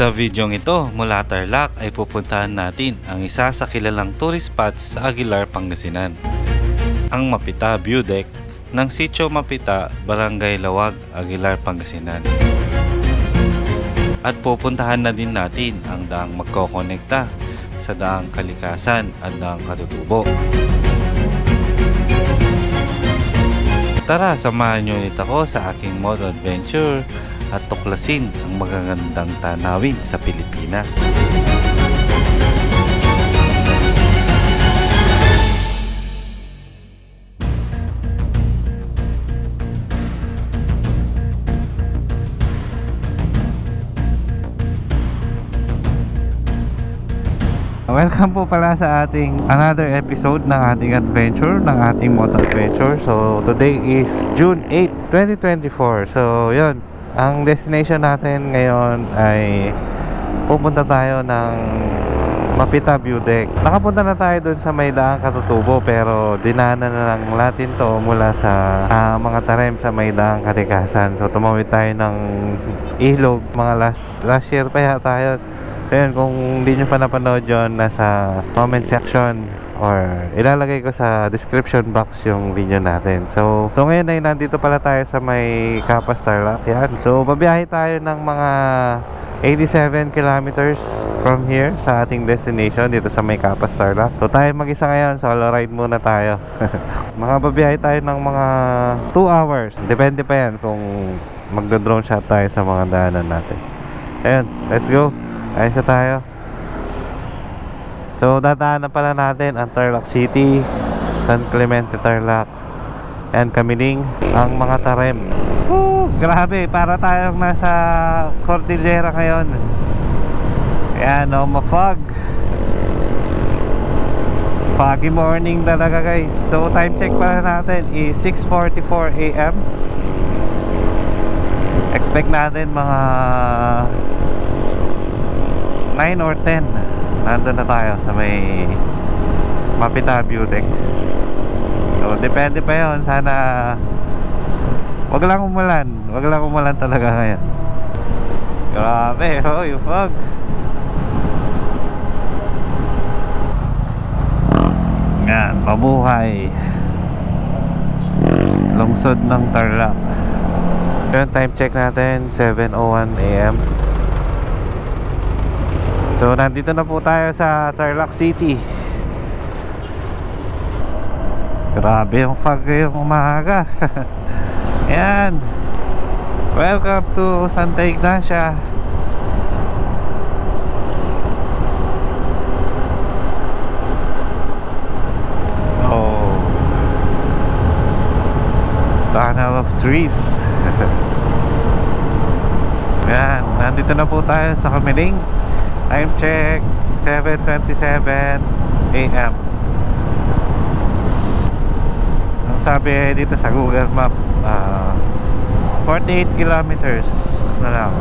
Sa videong ito, mula Tarlac ay pupuntahan natin ang isa sa kilalang tourist spots sa Aguilar, Pangasinan. Ang Mapita View Deck ng Sitio Mapita, Barangay Lawag, Aguilar, Pangasinan. At pupuntahan na din natin ang daang magkokonekta sa daang Kalikasan at daang Katutubo. Tara, samahan nyo ulit ako sa aking moto adventure at tuklasin ang magagandang tanawin sa Pilipinas. Welcome po pala sa ating another episode ng ating adventure, ng ating moto adventure. So today is June 8, 2024. So yun, ang destination natin ngayon ay pupunta tayo ng Mapita View Deck. Nakapunta na tayo dun sa may daang Katutubo, pero dinaanan na lang natin to mula sa mga tarem sa may daang Kalikasan. So tumawid tayo ng ilog mga last year pa yata tayo. So yun, kung hindi nyo pa napanood yun, nasa comment section or ilalagay ko sa description box yung video natin. So ngayon ay nandito pala tayo sa may Capas, Tarlac. Yan. So babiyahe tayo ng mga 87 kilometers from here sa ating destination dito sa may Capas, Tarlac. So tayo mag-isa ngayon, solo ride muna tayo. Babiyahe tayo ng mga 2 hours. Depende pa yan kung magdo-drone shot tayo sa mga daanan natin. Ayun, let's go. Ayos na tayo. So dadaanan pala natin ang Tarlac City, San Clemente, Tarlac, and Kamiling, ang mga tarem. Grabe, para tayong nasa Cordillera ngayon. Ayan, no, ma-fog. Foggy morning talaga, guys. So time check pala natin is 6:44 AM. Expect natin mga 9 or 10 nandun na tayo sa may Mapita View Deck. So depende pa yun. Sana wag lang umulan talaga ngayon. Grabe, oh, yung fog. Yan, mabuhay lungsod ng Tarlac. Yun, time check natin 7:01 AM. So nandito na po tayo sa Tarlac City. Grabe yung fog ngayong umaga. Ayan, welcome to Santa Ignacia. Oh, tunnel of trees. Ayan, nandito na po tayo sa Kamiling. Time check 7:27 AM. Ang sabi dito sa Google Map, 48 kilometers na lang.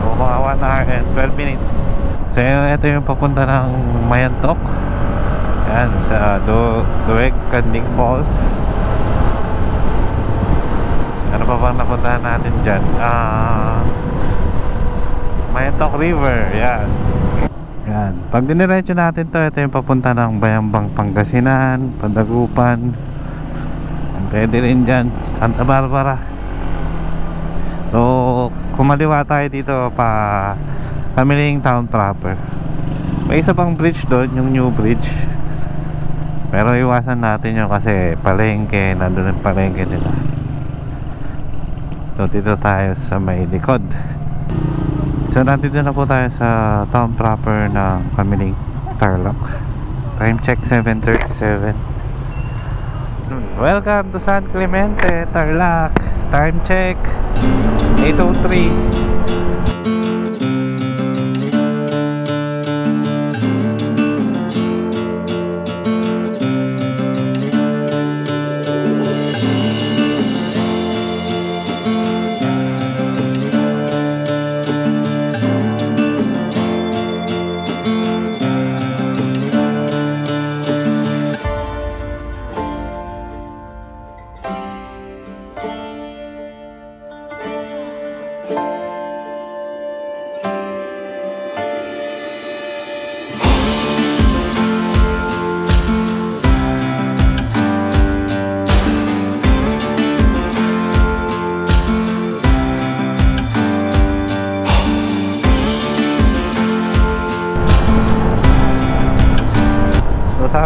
So mga 1 hour and 12 minutes. So ito yung papunta ng Mayantok. Yan, sa Duweg Kanding Falls. Ano pa bang napuntahan natin dyan? Mayantok River. Yan. Yan. Pag diniretso natin to, ito yung papunta ng Bayambang, Pangasinan, Pandagupan. Pwede rin dyan, Santa Barbara. So kumaliwa tayo dito pa Kamiling Town proper. May isa pang bridge doon, yung new bridge. Pero iwasan natin yun kasi palengke, nandun yung palengke nila. So dito tayo sa may likod. So nandito na po tayo sa town proper ng Kamiling, Tarlac. Time check 7:37. Welcome to San Clemente, Tarlac. Time check 8:03.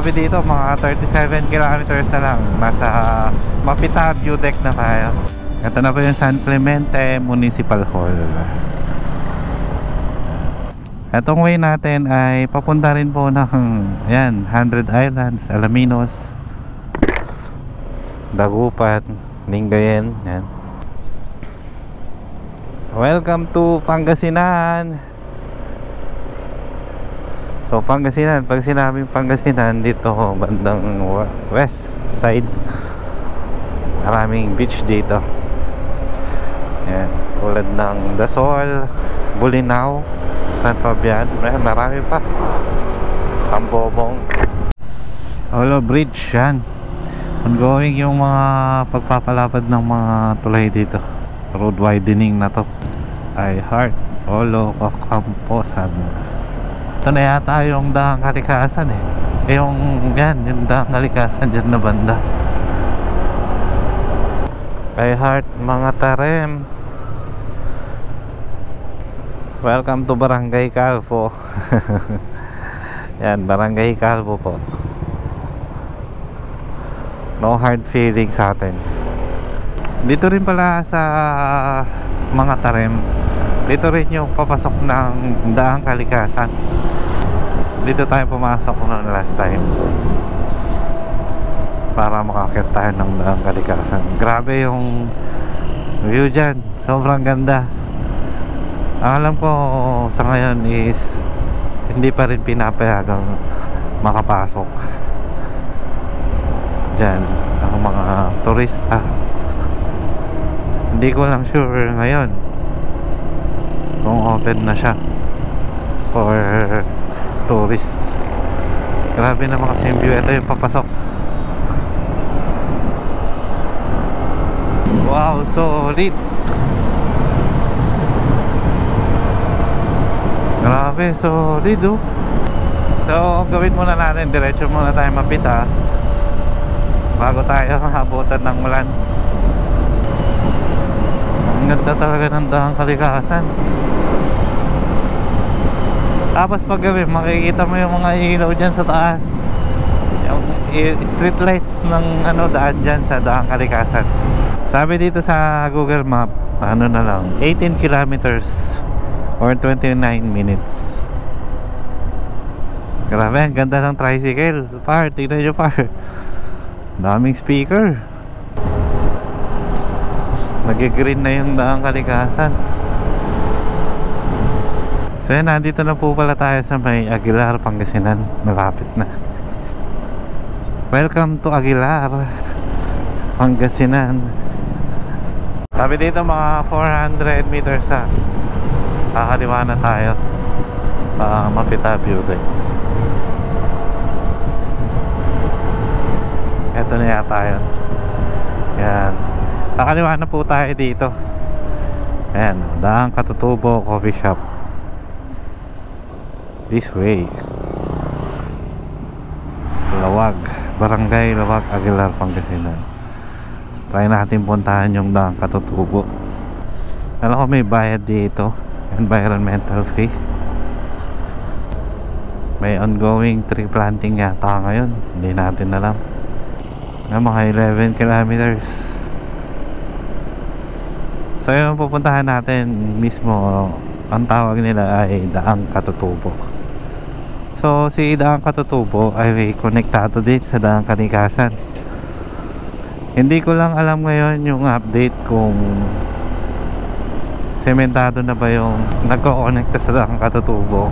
sabi dito mga 37 kilometers na lang. Nasa Mapita View Deck na tayo. Ito na po yung San Clemente Municipal Hall. Itong way natin ay papunta rin po ng yan, 100 Islands, Alaminos, Dagupan, Lingayen. Yan. Welcome to Pangasinan. So Pangasinan, pag sinabing Pangasinan, dito bandang west side, maraming beach dito. Yan, tulad ng Dasol, Bolinao, San Fabian, marami pa. Tambobong, Olo Bridge, yan. Ongoing yung mga pagpapalapad ng mga tulay dito. Road widening na to. I Heart, Olo, Kamposan. Ito na yata yung Dahang Kalikasan eh. Yung yan, yung Dahang Kalikasan dyan na banda. I Heart, mga Tarem. Welcome to Barangay Calvo. Yan, Barangay Calvo po. No hard feelings sa atin. Dito rin pala sa mga Tarem, dito rin yung papasok ng Dahang Kalikasan. Dito tayo pumasok noon last time para makakit tayo ng Dahang Kalikasan. Grabe yung view dyan, sobrang ganda. Ang alam ko sa ngayon is hindi pa rin pinapayagang makapasok dyan ang mga turista. Hindi ko lang sure ngayon kung open na siya for tourists. Grabe naman kasi yung view. Ito yung papasok. Wow, solid. Grabe, solid oh. So gawin muna natin, diretso muna tayo Mapita bago tayo habutan ng ulan. Ang ganda talaga ng Dahang Kalikasan. Tapos pag gabi makikita mo yung mga ilaw dyan sa taas, yung street lights ng daan dyan sa Dahang Kalikasan. Sabi dito sa Google Map, ano na lang, 18 kilometers or 29 minutes. Grabe, ang ganda ng tricycle. Par, tignan nyo par. Daming speaker. Nag-green na yung Dahang Kalikasan. So yan, nandito na po pala tayo sa may Aguilar, Pangasinan. Malapit na. Welcome to Aguilar, Pangasinan. Sabi dito mga 400 meters na kakaliwa na tayo Mapita View Deck. Ito na yata yun. Yan, kakaliwa na po tayo dito. Ayan, Dahang Katutubo Coffee Shop. This way. Lawag, Barangay Lawag, Aguilar, Pangasinan. Try natin puntahan yung Dahang Katutubo. Alam ko may bayad dito, environmental fee. May ongoing tree planting yata ngayon, hindi natin alam. Mga 11 kilometers. So yung pupuntahan natin mismo, ang tawag nila ay Dahang Katutubo. So si Dahang Katutubo ay konektado din sa Dahang Kalikasan. Hindi ko lang alam ngayon yung update kung sementado na ba yung nagko-connecta sa Dahang Katutubo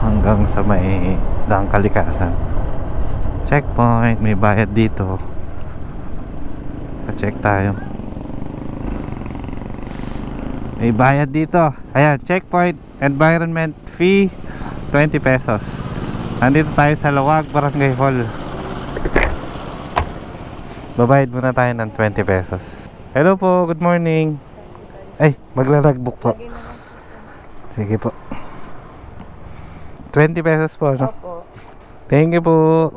hanggang sa may Dahang Kalikasan. Checkpoint, may bayad dito. Pa-check tayo. May bayad dito. Ayan, checkpoint, environment fee 20 pesos. Nandito tayo sa Lawag, Barangay Hall. Babayad muna tayo ng 20 pesos. Hello po, good morning. Ay, magla-logbook po. Sige po. 20 pesos po, no? Thank you po.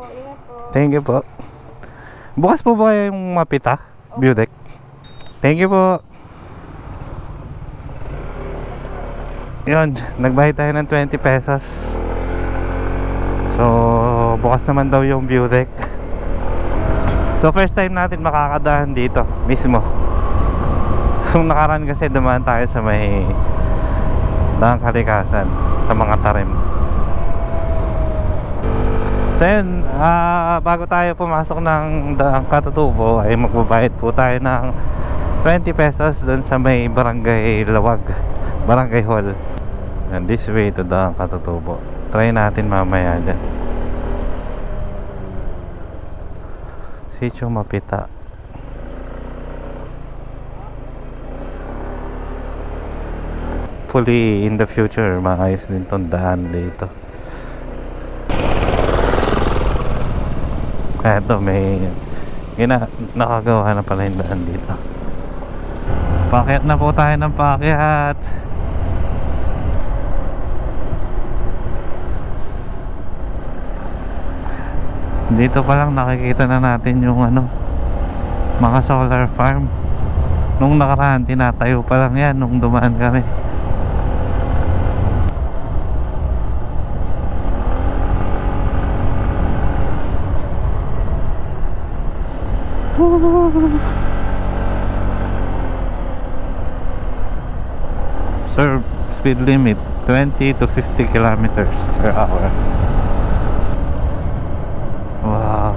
Thank you po. Bukas po ba yung Mapita View Deck? Thank you po. Yun, nagbayad tayo ng 20 pesos. So So bukas naman daw yung view deck. So first time natin makakadaan dito mismo. Kung nakaraan kasi dumaan tayo sa may Daang Kalikasan, sa mga tarim. So yun, bago tayo pumasok ng Daang Katutubo ay magbabayad po tayo ng 20 pesos doon sa may Barangay Lawag, Barangay Hall. And this way to Daang Katutubo. Try natin mamaya dyan. Sitio Mapita. Hopefully in the future maayos din tong daan dito. Eto may nakagawa na pala yung daan dito. Paakyat na po tayo ng paakyat. Dito pa lang nakikita na natin yung mga solar farm. Nung nakaraan tinatayo pa lang yan nung dumaan kami. Observe speed limit 20 to 50 kilometers per hour. Wow.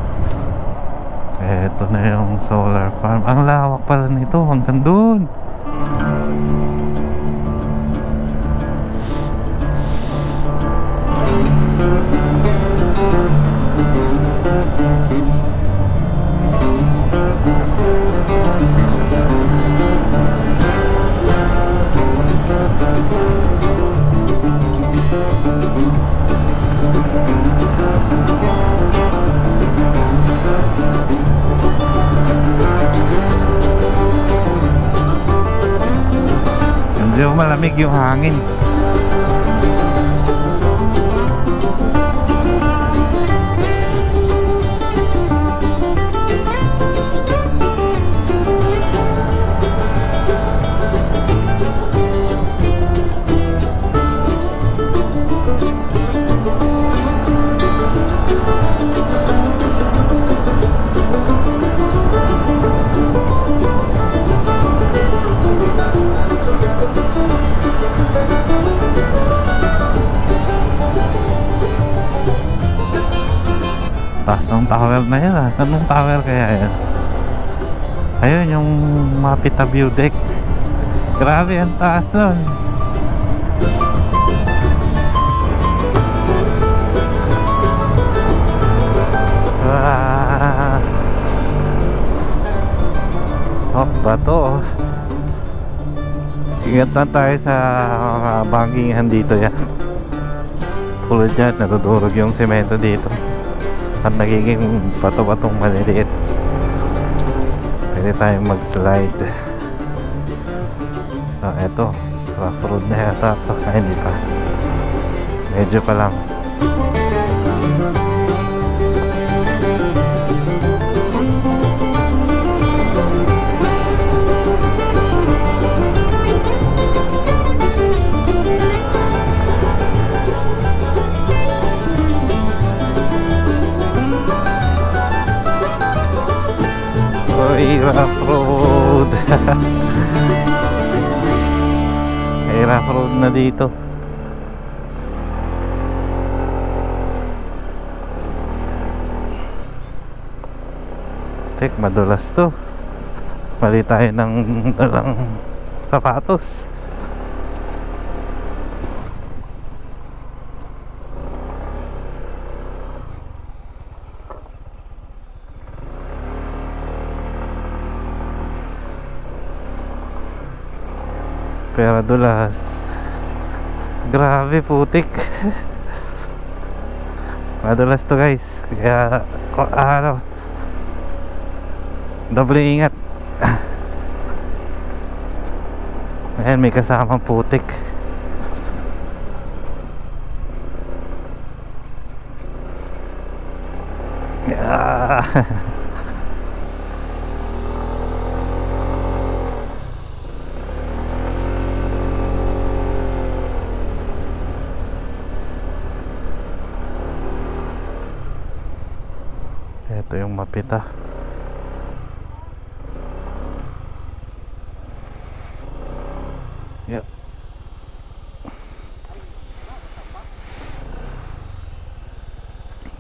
Eto na yung solar farm. Ang lawak pala nito hanggang dun. Medyo malamig yung hangin. Taas ng tower na yan ah. Anong tower kaya yan? Ayun yung Mapita view deck. Grabe ang taas nun. Oh, bato. Ingat lang tayo sa mga bangingan dito yan. Tulad yan, natudurog yung semento dito. At nagiging bato-batong maliliit. Pwede tayong mag-slide. So eto, rough road na yata ito. Ay, hindi pa. Medyo pa lang. Oy, rough road. Ay, rough road na dito. Tek, madulas to. Mali tayo ng dalang sapatos. Pero dulas. Grabe, putik. Madulas to guys. Kaya doble ingat. Ayan, may kasamang putik. Ito yung Mapita. Yep.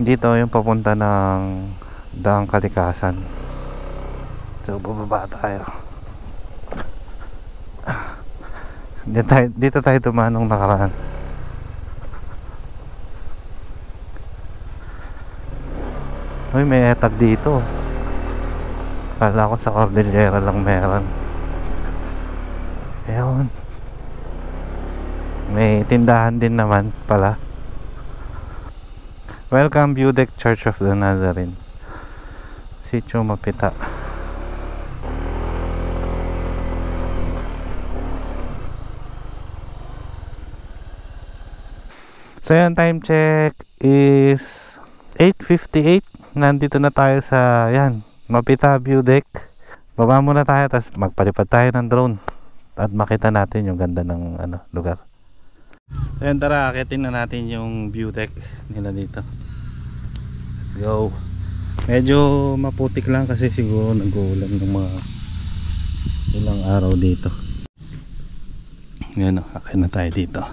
Dito yung papunta ng Daang Kalikasan. So bababa tayo. Dito tayo dumaan nung nakaraan. Uy, may etag dito. Kala ko sa Cordillera lang meron. Ayun. May tindahan din naman pala. Welcome View Deck Church of the Nazarene, Sitio Mapita. So yan, time check is 8:58. Nandito na tayo sa yan, Mapita View Deck. Baba muna tayo, tapos magpalipad tayo ng drone at makita natin yung ganda ng lugar. Ayan, tara, akitin na natin yung view deck nila dito. Let's go. Medyo maputik lang kasi siguro nag-uulan ng mga ilang araw dito. Ayan, akin na tayo dito.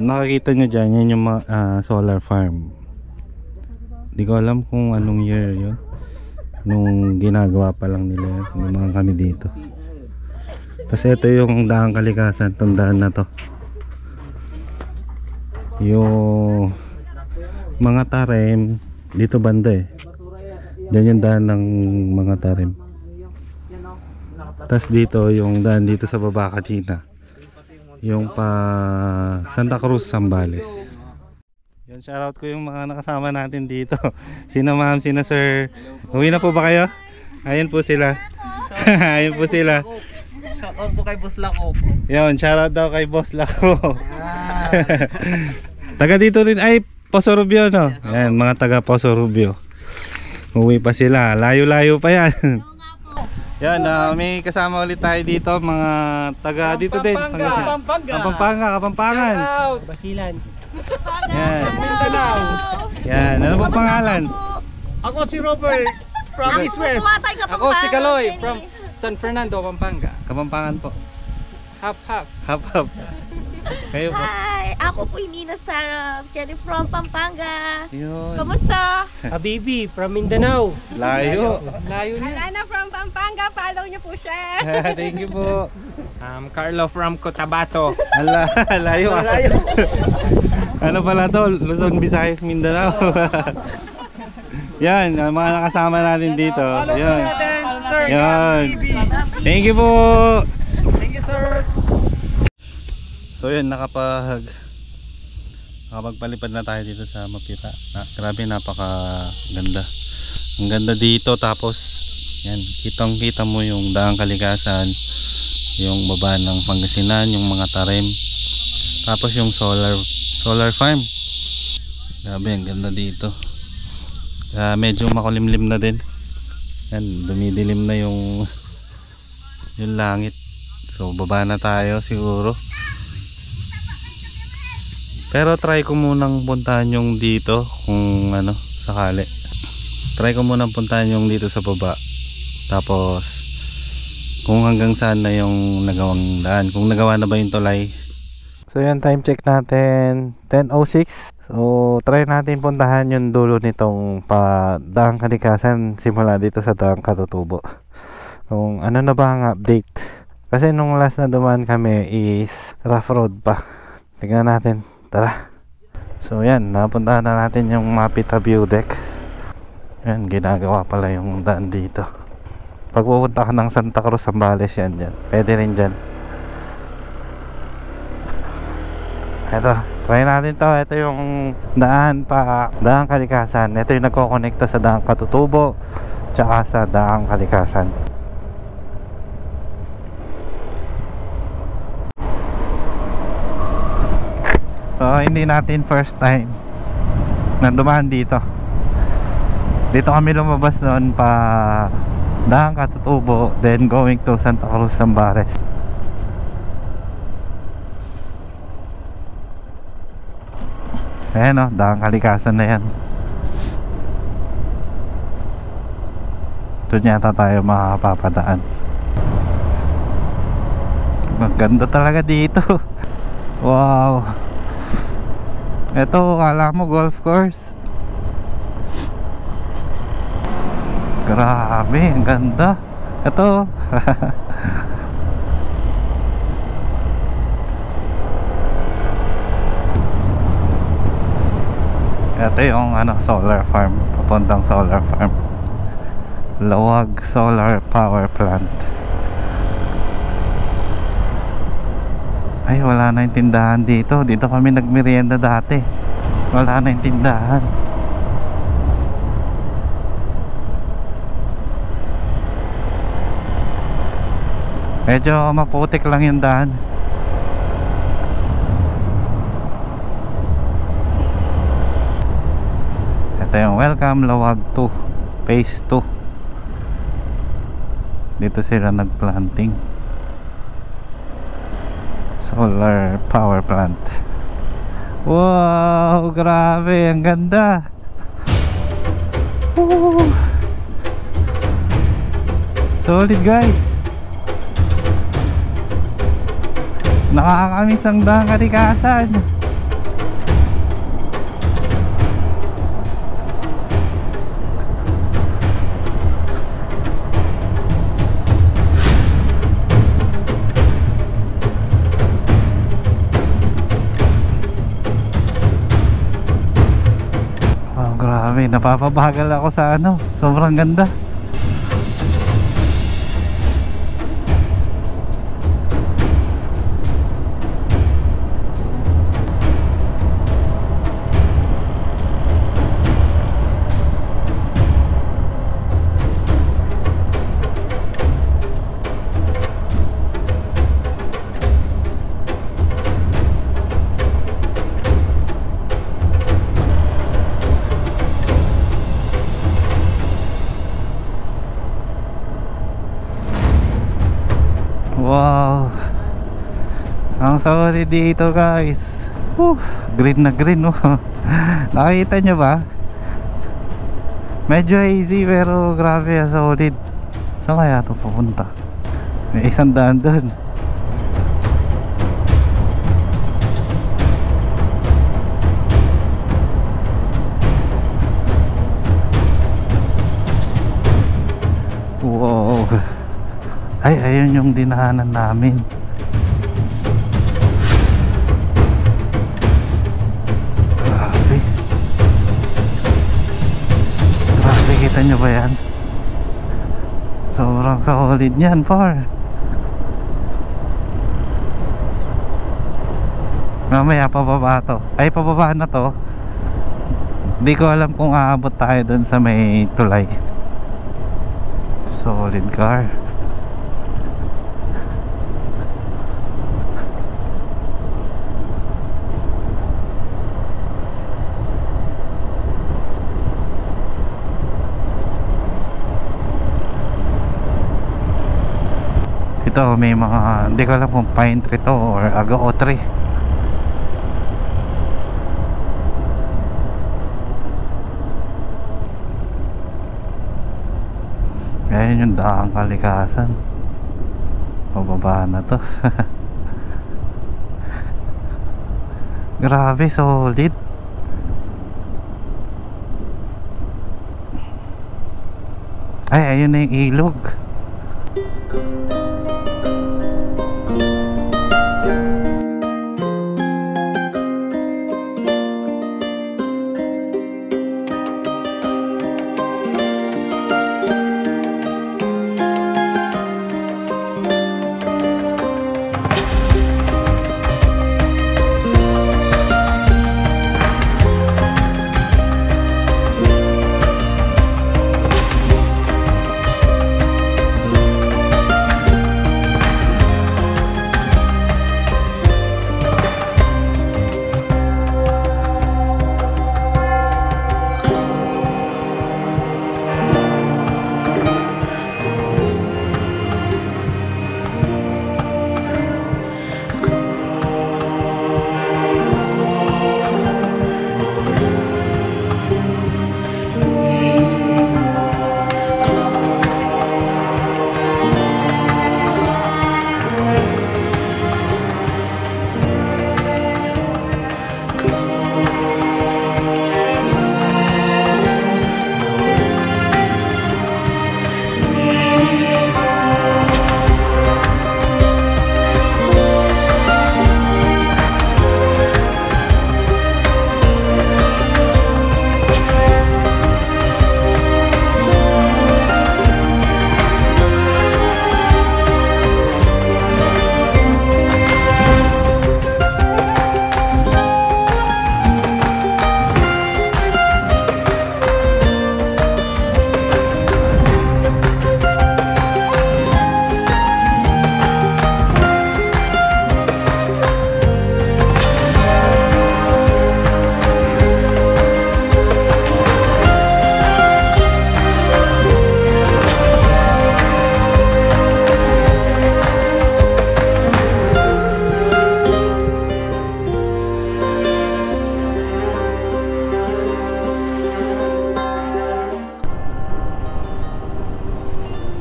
Nakikita nyo dyan, yan yung solar farm. Di ko alam kung anong year yun, nung ginagawa pa lang nila yung mga kami dito. Tapos ito yung Daang Kalikasan, tandaan na to. Yung mga tarim dito banda Diyan yung daan ng mga tarim. Tapos dito yung daan dito sa baba Kachina, yung pa Santa Cruz, Zambales. Yan, shoutout ko yung mga nakasama natin dito. Sina ma'am, sina sir. Uwi na po ba kayo? Ayun po sila. Ayun po sila. Shoutout po kay Boss Lako. Yan, shoutout daw kay Boss Lako. Taga dito rin ay Poso Rubio, no? Yan, mga taga Poso Rubio. Uwi pa sila, layo-layo pa yan. Yan, may kasama ulit tayo dito, mga taga dito din. Kapampangan. Kapampangan. Basilan. Yan. Mindanao. Yan. Ano po pangalan? Ako si Robert from East West. Ako si Kaloy from San Fernando, Pampanga. Kapampangan po. Half. Hap. Kayo po. Hi! Ako po yung Nina Sarah, Kelly from Pampanga. Yun. Kamusta? Habibi from Mindanao. Layo. Layo niya. Alana from Pampanga, follow niyo po siya. Thank you po. Carlo from Cotabato. Ala, layo ah. Ano pala to? Luzon, Visayas, Mindanao. Yan, ang mga nakasama natin dito. Yan. Sir, Yan. Thank you po. Thank you, sir. So yun, nakapagpalipad na tayo dito sa Mapira. Grabe, napakaganda. Ang ganda dito, tapos yan, kitang kita mo yung daang kalikasan, yung baba ng Pangasinan, yung mga tarim, tapos yung solar farm. Grabe, ang ganda dito. Medyo makulimlim na din. Yan, dumidilim na yung langit. So baba na tayo siguro. Pero try ko munang puntahan yung dito kung ano, sakali. Try ko munang puntahan yung dito sa baba. Tapos kung hanggang saan na yung nagawang daan, kung nagawa na ba yung tulay. So yan, time check natin 10:06. So try natin puntahan yung dulo nitong daang kalikasan simula dito sa daang Katutubo. Kung ano na ba ang update. Kasi nung last na dumaan kami is rough road pa. Tingnan natin. Tara. So yan, napuntahan na natin yung Mapita View Deck. Yan, ginagawa pala yung daan dito. Pag pupunta ka ng Santa Cruz, Zambales yan dyan. Pwede rin dyan. Ito, try natin to. Ito yung daang kalikasan. Ito yung nagkokonekta sa daang Katutubo tsaka sa daang kalikasan. So hindi natin first time na dumaan dito. Dito kami lumabas noon pa daang Katutubo, then going to Santa Cruz, Zambales. Ayan o, daang kalikasan na yan. Doon yata tayo makapapadaan. Maganda talaga dito. Wow. Ito, kala mo golf course. Grabe, ang ganda. Ito. Ito yung solar farm. Papuntang solar farm. Lawag Solar Power Plant. Ay, wala na yung tindahan dito. Dito kami nagmerienda dati. Wala na yung tindahan. Medyo maputik lang yung daan. Ito yung Welcome Lawag 2 Phase 2. Dito sila nagplanting. Solar power plant. Wow, grabe, ang ganda. Woo. Solid guys. Nakakamiss ang daang kalikasan. Grabe, napapabagal ako sa sobrang ganda. Wow, ang solid dito guys. Green na green oh. Nakikita nyo ba? Medyo hazy pero grabe, solid. Saan kaya ito pupunta? May isang daan doon. Wow. Ay, ayun yung dinahanan namin. Grabe. Grabe, kita nyo ba yan? Sobrang solid niyan, par. Mamaya pababa to. Ay, pababa na to. Hindi ko alam kung aabot tayo dun sa may tulay. Solid car. Ito may mga, hindi ko alam kung pine tree to or agao tree. Ayan yung daang kalikasan. Pababa na to. Grabe, solid. Ay, ayun na yung ilog.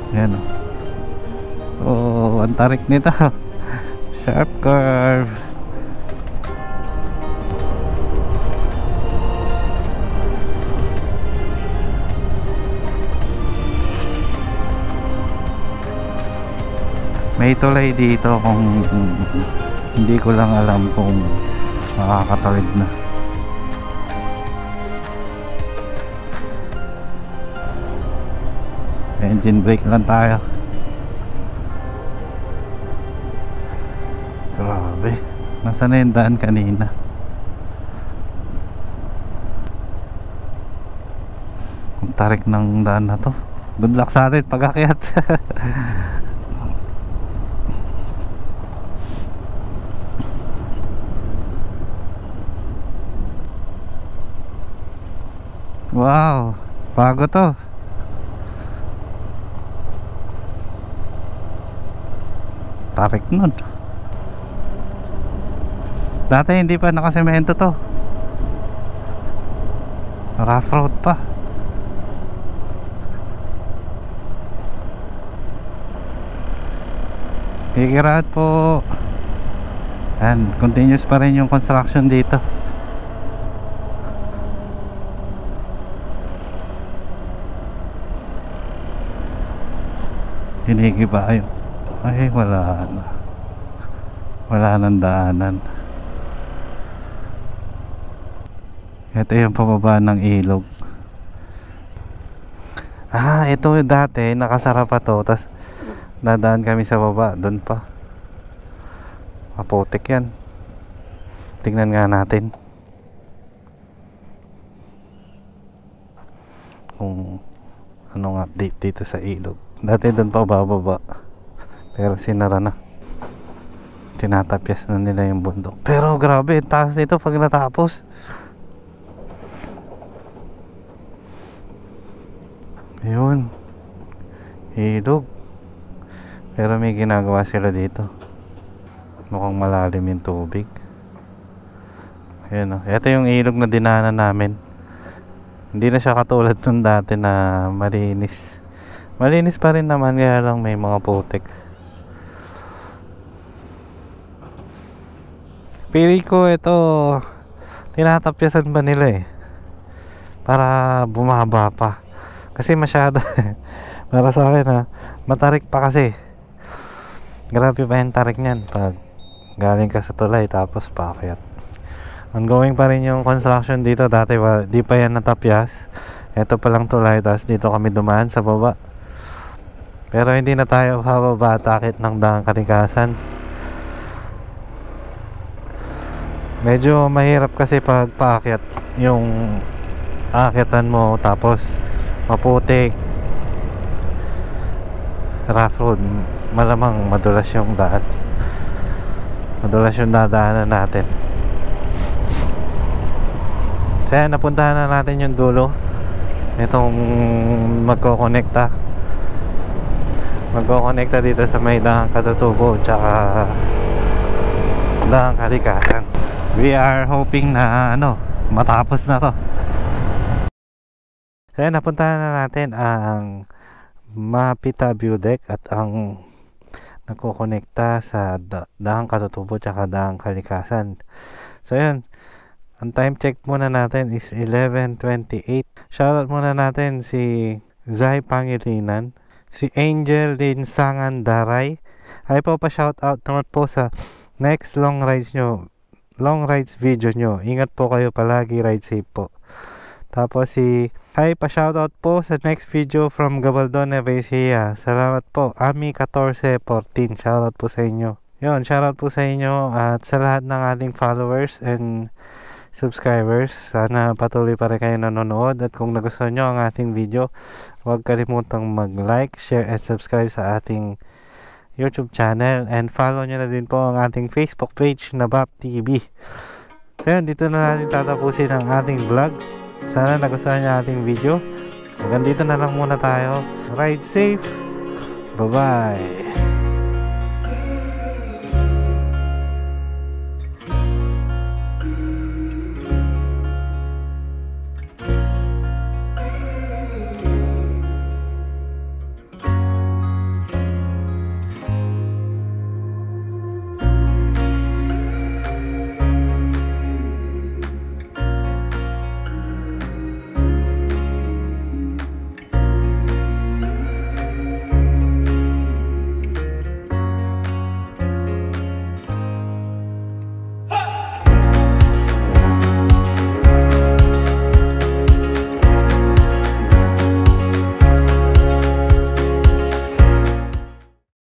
Yan o. Oh, ang tarik nito. Sharp curve. May tulay dito kung hindi ko lang alam kung makakatawid na. Engine brake lang tayo. Grabe. Nasaan na yung daan kanina? Kung tarik ng daan na to. Good luck sa atin pag-akyat. Wow, bago to. Tarik nun. Dati hindi pa nakasemento to. Rough road pa. Kikiraat po. And continuous pa rin yung construction dito. Ginigiba ayo. Ay wala na. Wala nang daanan. Ito yung pababa ng ilog. Ito dati nakasara pa to. Tas dadaan kami sa baba. Doon pa. Maputik yan. Tingnan nga natin kung anong update dito sa ilog. Dati doon pa bababa, pero sinara na. Tinatapyas na nila yung bundok. Pero grabe, taas nito pag natapos. Ayun, ilog. Pero may ginagawa sila dito. Mukhang malalim yung tubig. Ayan o. Ito yung ilog na dinaanan namin. Hindi na siya katulad nung dati na malinis. Malinis pa rin naman, kaya lang may mga putik. Pili ko ito, tinatapyasan pa nila eh, para bumaba pa. Kasi masyado para sa akin matarik pa kasi. Grabe pa yung tarik niyan pag galing ka sa tulay tapos paakyat. Ongoing pa rin yung construction dito. Dati di pa yan natapyas. Ito pa lang tulay, tapos dito kami dumaan sa baba. Pero hindi na tayo bababa takit ng Daang Kalikasan. Medyo mahirap kasi pag paakyat yung aakyatan mo tapos maputik, rough road, malamang madulas yung daan. Madulas yung dadaanan natin. Kaya napuntahan na natin yung dulo. Itong magkokonekta dito sa may Daang Katutubo tsaka Daang Kalikasan. We are hoping na matapos na to. Kaya napuntahan na natin ang Mapita View Deck at ang nagkokonekta sa Daang Katutubo tsaka Daang Kalikasan. So yun, ang time check muna natin is 11:28. Shoutout muna natin si Zai Pangilinan, si Angel Linsangan Daray. Ay po pa shoutout naman po sa next long rides video nyo. Ingat po kayo palagi, ride safe po. Tapos hi pa shoutout po sa next video from Gabaldon, Nueva Ecija. Salamat po, Ami 1414. Shoutout po sa inyo. Yun, shoutout po sa inyo at sa lahat ng ating followers and subscribers. Sana patuloy pa rin kayo nanonood, at kung nagustuhan nyo ang ating video, huwag kalimutang mag-like, share, and subscribe sa ating YouTube channel, and follow nyo na din po ang ating Facebook page na BAP TV. So yun, dito na natin tatapusin ang ating vlog. Sana nagustuhan nyo ang ating video. Hanggang dito na lang muna tayo. Ride safe. Bye bye.